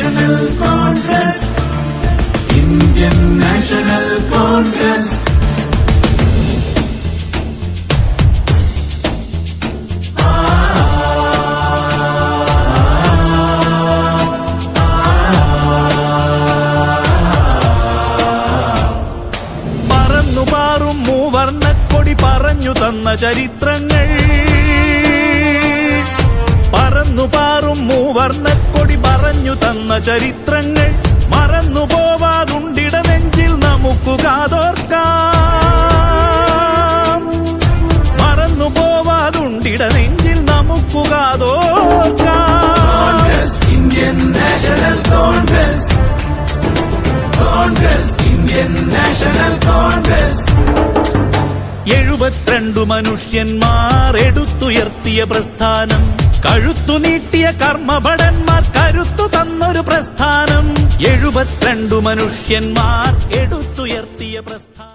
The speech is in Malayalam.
നാഷണൽ കോൺഗ്രസ്, ഇന്ത്യൻ നാഷണൽ കോൺഗ്രസ്. പറന്നുപാറും മൂവർണ്ണക്കൊടി പറഞ്ഞു തന്ന ചരിത്രങ്ങൾ, പറന്നുപാറും മൂവർണ്ണക്കൊടി പറഞ്ഞു തന്ന ചരിത്രങ്ങൾ മറന്നുപോവാതുണ്ടിട നെഞ്ചിൽ നമുക്ക് കാതോർക്കാം, മറന്നുപോവാതുണ്ടിട നെഞ്ചിൽ നമുക്ക് കാതോർക്കാം. ഇന്ത്യൻ നാഷണൽ കോൺഗ്രസ്, കോൺഗ്രസ് ഇന്ത്യൻ നാഷണൽ കോൺഗ്രസ്. 72 മനുഷ്യന്മാർ എടുത്തുയർത്തിയ പ്രസ്ഥാനം, കഴുത്തു നീട്ടിയ കർമ്മഭടന്മാർ കരുത്തു തന്നൊരു പ്രസ്ഥാനം. 72 മനുഷ്യന്മാർ എടുത്തുയർത്തിയ പ്രസ്ഥാനം.